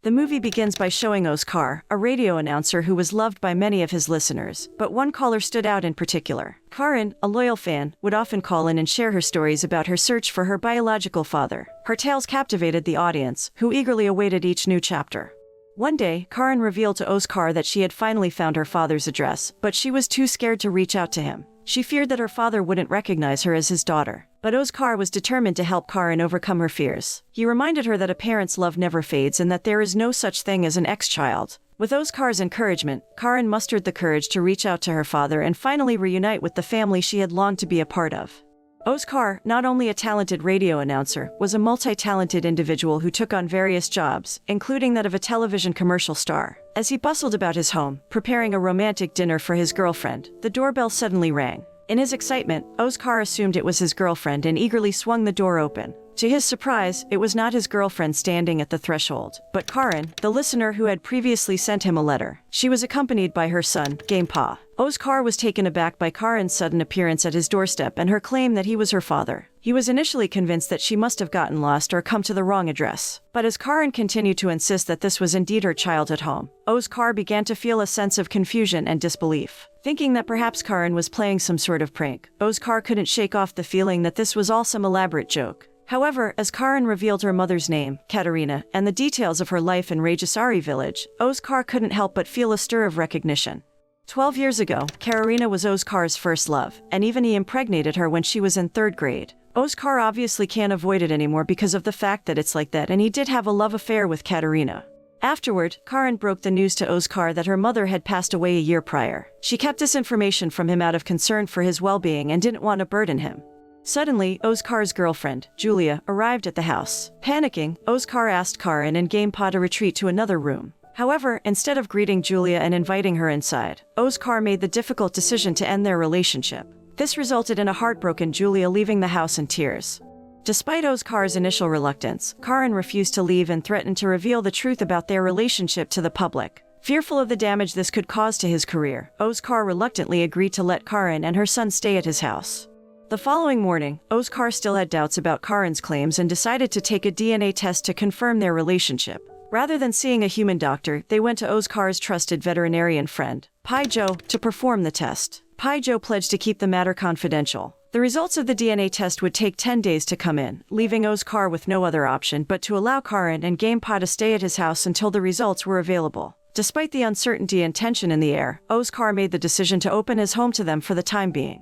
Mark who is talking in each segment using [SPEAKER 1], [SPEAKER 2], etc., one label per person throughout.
[SPEAKER 1] The movie begins by showing Oscar, a radio announcer who was loved by many of his listeners, but one caller stood out in particular. Karen, a loyal fan, would often call in and share her stories about her search for her biological father. Her tales captivated the audience, who eagerly awaited each new chapter. One day, Karen revealed to Oscar that she had finally found her father's address, but she was too scared to reach out to him. She feared that her father wouldn't recognize her as his daughter. But Oscar was determined to help Karen overcome her fears. He reminded her that a parent's love never fades and that there is no such thing as an ex-child. With Oscar's encouragement, Karen mustered the courage to reach out to her father and finally reunite with the family she had longed to be a part of. Oscar, not only a talented radio announcer, was a multi-talented individual who took on various jobs, including that of a television commercial star. As he bustled about his home, preparing a romantic dinner for his girlfriend, the doorbell suddenly rang. In his excitement, Oscar assumed it was his girlfriend and eagerly swung the door open. To his surprise, it was not his girlfriend standing at the threshold, but Karen, the listener who had previously sent him a letter. She was accompanied by her son, Gamepaa. Oscar was taken aback by Karen's sudden appearance at his doorstep and her claim that he was her father. He was initially convinced that she must have gotten lost or come to the wrong address. But as Karen continued to insist that this was indeed her child at home, Oscar began to feel a sense of confusion and disbelief. Thinking that perhaps Karen was playing some sort of prank, Oscar couldn't shake off the feeling that this was all some elaborate joke. However, as Karen revealed her mother's name, Katerina, and the details of her life in Rajasari village, Oscar couldn't help but feel a stir of recognition. 12 years ago, Katerina was Oscar's first love, and even he impregnated her when she was in 3rd grade. Oscar obviously can't avoid it anymore because of the fact that it's like that, and he did have a love affair with Katerina. Afterward, Karen broke the news to Oscar that her mother had passed away a year prior. She kept this information from him out of concern for his well-being and didn't want to burden him. Suddenly, Oscar's girlfriend, Julia, arrived at the house. Panicking, Oscar asked Karen and Gamepaa to retreat to another room. However, instead of greeting Julia and inviting her inside, Oscar made the difficult decision to end their relationship. This resulted in a heartbroken Julia leaving the house in tears. Despite Oscar's initial reluctance, Karen refused to leave and threatened to reveal the truth about their relationship to the public. Fearful of the damage this could cause to his career, Oscar reluctantly agreed to let Karen and her son stay at his house. The following morning, Oscar still had doubts about Karen's claims and decided to take a DNA test to confirm their relationship. Rather than seeing a human doctor, they went to Oscar's trusted veterinarian friend, Pai Joe, to perform the test. Pai Joe pledged to keep the matter confidential. The results of the DNA test would take 10 days to come in, leaving Oscar with no other option but to allow Karen and Gamepaa to stay at his house until the results were available. Despite the uncertainty and tension in the air, Oscar made the decision to open his home to them for the time being.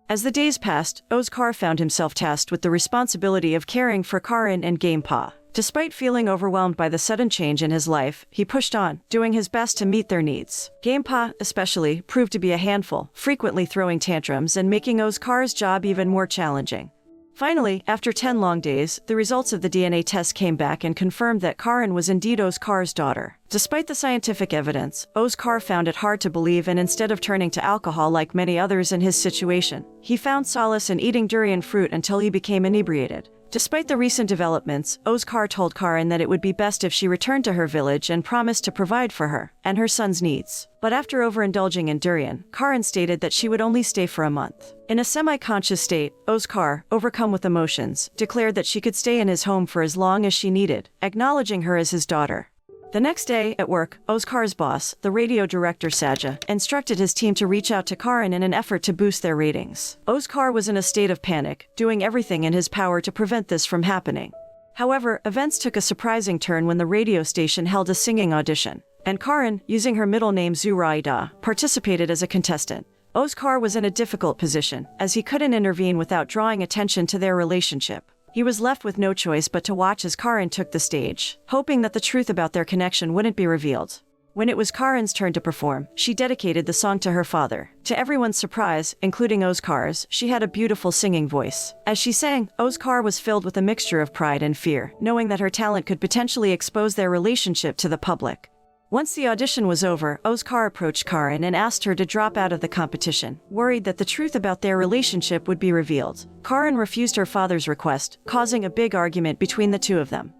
[SPEAKER 1] As the days passed, Oscar found himself tasked with the responsibility of caring for Karen and Gamepaa. Despite feeling overwhelmed by the sudden change in his life, he pushed on, doing his best to meet their needs. Gamepaa, especially, proved to be a handful, frequently throwing tantrums and making Oscar's job even more challenging. Finally, after 10 long days, the results of the DNA test came back and confirmed that Karen was indeed Oscar's daughter. Despite the scientific evidence, Oscar found it hard to believe, and instead of turning to alcohol like many others in his situation, he found solace in eating durian fruit until he became inebriated. Despite the recent developments, Oscar told Karen that it would be best if she returned to her village and promised to provide for her and her son's needs. But after overindulging in durian, Karen stated that she would only stay for a month. In a semi-conscious state, Oscar, overcome with emotions, declared that she could stay in his home for as long as she needed, acknowledging her as his daughter. The next day, at work, Oscar's boss, the radio director Saja, instructed his team to reach out to Karen in an effort to boost their ratings. Oscar was in a state of panic, doing everything in his power to prevent this from happening. However, events took a surprising turn when the radio station held a singing audition, and Karen, using her middle name Zuraida, participated as a contestant. Oscar was in a difficult position, as he couldn't intervene without drawing attention to their relationship. He was left with no choice but to watch as Karen took the stage, hoping that the truth about their connection wouldn't be revealed. When it was Karen's turn to perform, she dedicated the song to her father. To everyone's surprise, including Oscar's, she had a beautiful singing voice. As she sang, Oscar was filled with a mixture of pride and fear, knowing that her talent could potentially expose their relationship to the public. Once the audition was over, Oscar approached Karen and asked her to drop out of the competition, worried that the truth about their relationship would be revealed. Karen refused her father's request, causing a big argument between the two of them.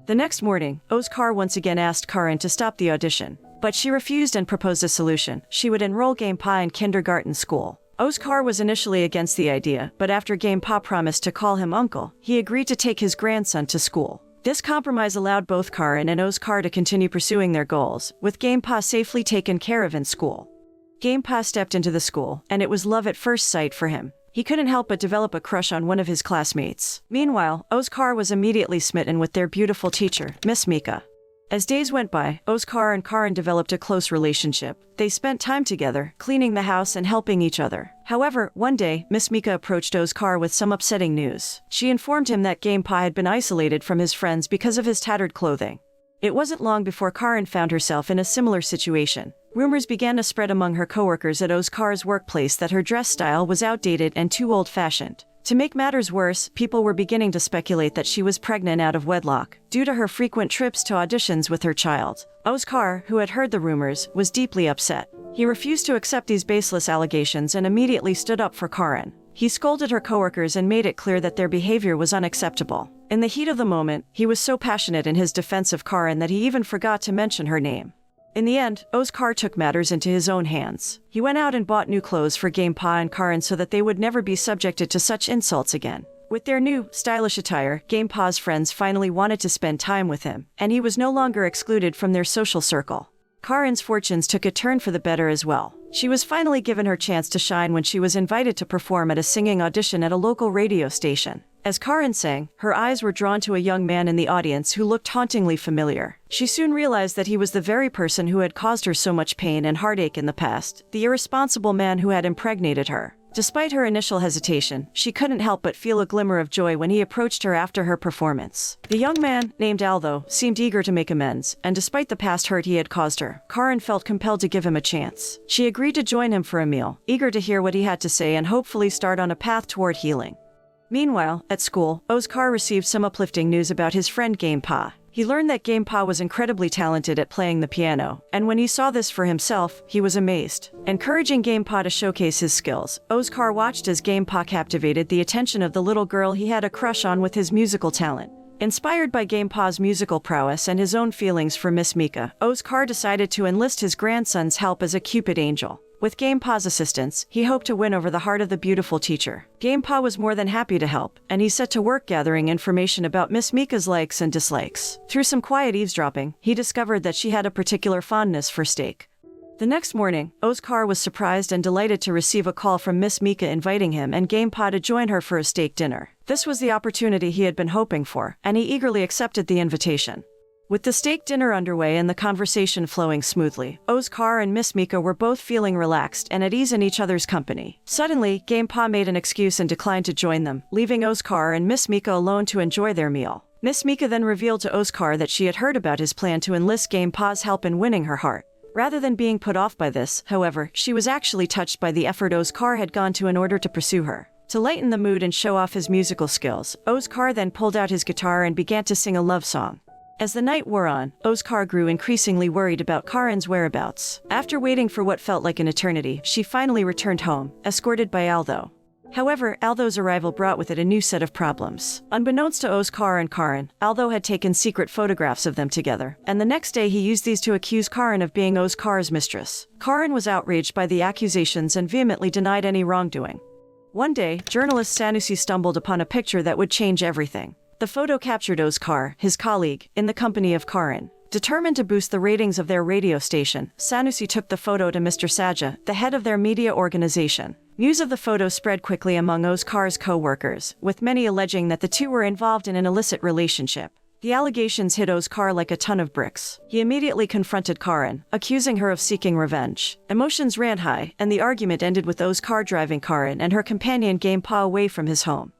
[SPEAKER 1] The next morning, Oscar once again asked Karen to stop the audition, but she refused and proposed a solution. She would enroll Gamepaa in kindergarten school. Oscar was initially against the idea, but after Gamepaa promised to call him uncle, he agreed to take his grandson to school. This compromise allowed both Karin and Oscar to continue pursuing their goals, with Gampa safely taken care of in school. Gampa stepped into the school, and it was love at first sight for him. He couldn't help but develop a crush on one of his classmates. Meanwhile, Oscar was immediately smitten with their beautiful teacher, Miss Mika. As days went by, Oscar and Karin developed a close relationship. They spent time together, cleaning the house and helping each other. However, one day, Miss Mika approached Oscar with some upsetting news. She informed him that Gampa had been isolated from his friends because of his tattered clothing. It wasn't long before Karin found herself in a similar situation. Rumors began to spread among her coworkers at Oscar's workplace that her dress style was outdated and too old-fashioned. To make matters worse, people were beginning to speculate that she was pregnant out of wedlock, due to her frequent trips to auditions with her child. Oscar, who had heard the rumors, was deeply upset. He refused to accept these baseless allegations and immediately stood up for Karin. He scolded her coworkers and made it clear that their behavior was unacceptable. In the heat of the moment, he was so passionate in his defense of Karin that he even forgot to mention her name. In the end, Oscar took matters into his own hands. He went out and bought new clothes for Gampa and Karin so that they would never be subjected to such insults again. With their new, stylish attire, Gampa's friends finally wanted to spend time with him, and he was no longer excluded from their social circle. Karin's fortunes took a turn for the better as well. She was finally given her chance to shine when she was invited to perform at a singing audition at a local radio station. As Karin sang, her eyes were drawn to a young man in the audience who looked hauntingly familiar. She soon realized that he was the very person who had caused her so much pain and heartache in the past, the irresponsible man who had impregnated her. Despite her initial hesitation, she couldn't help but feel a glimmer of joy when he approached her after her performance. The young man, named Aldo, seemed eager to make amends, and despite the past hurt he had caused her, Karin felt compelled to give him a chance. She agreed to join him for a meal, eager to hear what he had to say and hopefully start on a path toward healing. Meanwhile, at school, Oscar received some uplifting news about his friend Gampa. He learned that Gampa was incredibly talented at playing the piano, and when he saw this for himself, he was amazed. Encouraging Gampa to showcase his skills, Oscar watched as Gampa captivated the attention of the little girl he had a crush on with his musical talent. Inspired by Gampa's musical prowess and his own feelings for Miss Mika, Oscar decided to enlist his grandson's help as a Cupid angel. With Gampa's assistance, he hoped to win over the heart of the beautiful teacher. Gampa was more than happy to help, and he set to work gathering information about Miss Mika's likes and dislikes. Through some quiet eavesdropping, he discovered that she had a particular fondness for steak. The next morning, Oscar was surprised and delighted to receive a call from Miss Mika inviting him and Gampa to join her for a steak dinner. This was the opportunity he had been hoping for, and he eagerly accepted the invitation. With the steak dinner underway and the conversation flowing smoothly, Oscar and Miss Mika were both feeling relaxed and at ease in each other's company. Suddenly, Gampa made an excuse and declined to join them, leaving Oscar and Miss Mika alone to enjoy their meal. Miss Mika then revealed to Oscar that she had heard about his plan to enlist Gampa's help in winning her heart. Rather than being put off by this, however, she was actually touched by the effort Oscar had gone to in order to pursue her. To lighten the mood and show off his musical skills, Oscar then pulled out his guitar and began to sing a love song. As the night wore on, Oscar grew increasingly worried about Karin's whereabouts. After waiting for what felt like an eternity, she finally returned home, escorted by Aldo. However, Aldo's arrival brought with it a new set of problems. Unbeknownst to Oscar and Karin, Aldo had taken secret photographs of them together, and the next day he used these to accuse Karin of being Oscar's mistress. Karin was outraged by the accusations and vehemently denied any wrongdoing. One day, journalist Sanusi stumbled upon a picture that would change everything. The photo captured Oscar, his colleague, in the company of Karin. Determined to boost the ratings of their radio station, Sanusi took the photo to Mr. Saja, the head of their media organization. News of the photo spread quickly among Oscar's co-workers, with many alleging that the two were involved in an illicit relationship. The allegations hit Oscar like a ton of bricks. He immediately confronted Karin, accusing her of seeking revenge. Emotions ran high, and the argument ended with Oscar driving Karin and her companion Gampa away from his home.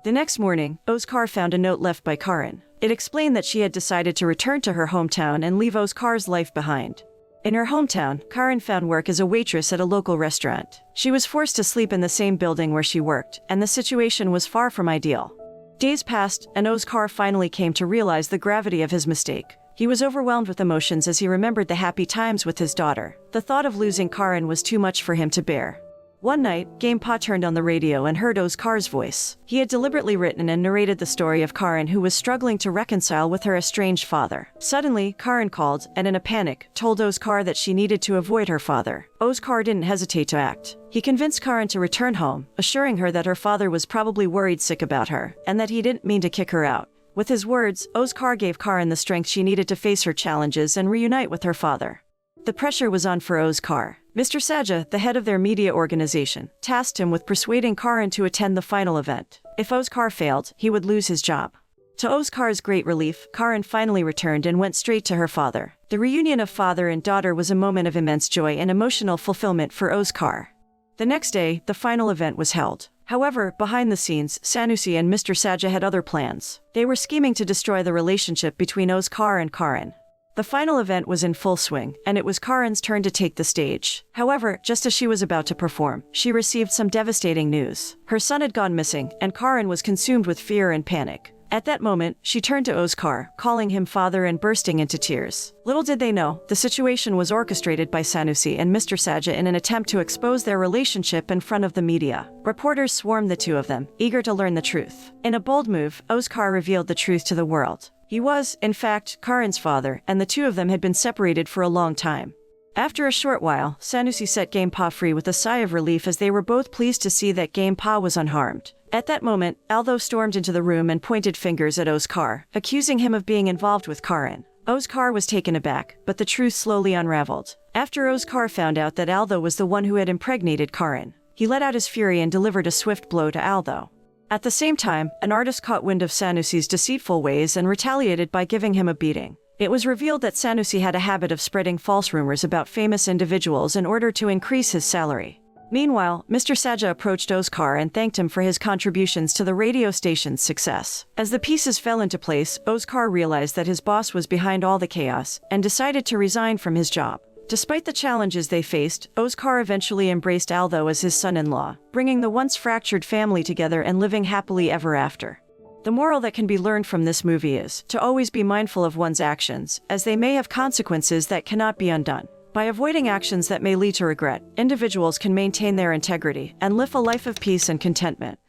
[SPEAKER 1] The next morning, Oscar found a note left by Karin. It explained that she had decided to return to her hometown and leave Oscar's life behind. In her hometown, Karin found work as a waitress at a local restaurant. She was forced to sleep in the same building where she worked, and the situation was far from ideal. Days passed, and Oscar finally came to realize the gravity of his mistake. He was overwhelmed with emotions as he remembered the happy times with his daughter. The thought of losing Karin was too much for him to bear. One night, Gampa turned on the radio and heard Oscar's voice. He had deliberately written and narrated the story of Karin, who was struggling to reconcile with her estranged father. Suddenly, Karin called and, in a panic, told Oscar that she needed to avoid her father. Oscar didn't hesitate to act. He convinced Karin to return home, assuring her that her father was probably worried sick about her, and that he didn't mean to kick her out. With his words, Özkar gave Karen the strength she needed to face her challenges and reunite with her father. The pressure was on for Özkar. Mr. Saja, the head of their media organization, tasked him with persuading Karen to attend the final event. If Özkar failed, he would lose his job. To Özkar's great relief, Karen finally returned and went straight to her father. The reunion of father and daughter was a moment of immense joy and emotional fulfillment for Özkar. The next day, the final event was held. However, behind the scenes, Sanusi and Mr. Saja had other plans. They were scheming to destroy the relationship between Özkar and Karen. The final event was in full swing, and it was Karen's turn to take the stage. However, just as she was about to perform, she received some devastating news. Her son had gone missing, and Karen was consumed with fear and panic. At that moment, she turned to Özkar, calling him father and bursting into tears. Little did they know, the situation was orchestrated by Sanusi and Mr. Saja in an attempt to expose their relationship in front of the media. Reporters swarmed the two of them, eager to learn the truth. In a bold move, Özkar revealed the truth to the world. He was, in fact, Karen's father, and the two of them had been separated for a long time. After a short while, Sanusi set Gampa free with a sigh of relief as they were both pleased to see that Gampa was unharmed. At that moment, Aldo stormed into the room and pointed fingers at Özkar, accusing him of being involved with Karen. Özkar was taken aback, but the truth slowly unraveled. After Özkar found out that Aldo was the one who had impregnated Karen, he let out his fury and delivered a swift blow to Aldo. At the same time, an artist caught wind of Sanusi's deceitful ways and retaliated by giving him a beating. It was revealed that Sanusi had a habit of spreading false rumors about famous individuals in order to increase his salary. Meanwhile, Mr. Saja approached Özkar and thanked him for his contributions to the radio station's success. As the pieces fell into place, Özkar realized that his boss was behind all the chaos and decided to resign from his job. Despite the challenges they faced, Özkar eventually embraced Aldo as his son-in-law, bringing the once fractured family together and living happily ever after. The moral that can be learned from this movie is to always be mindful of one's actions, as they may have consequences that cannot be undone. By avoiding actions that may lead to regret, individuals can maintain their integrity and live a life of peace and contentment.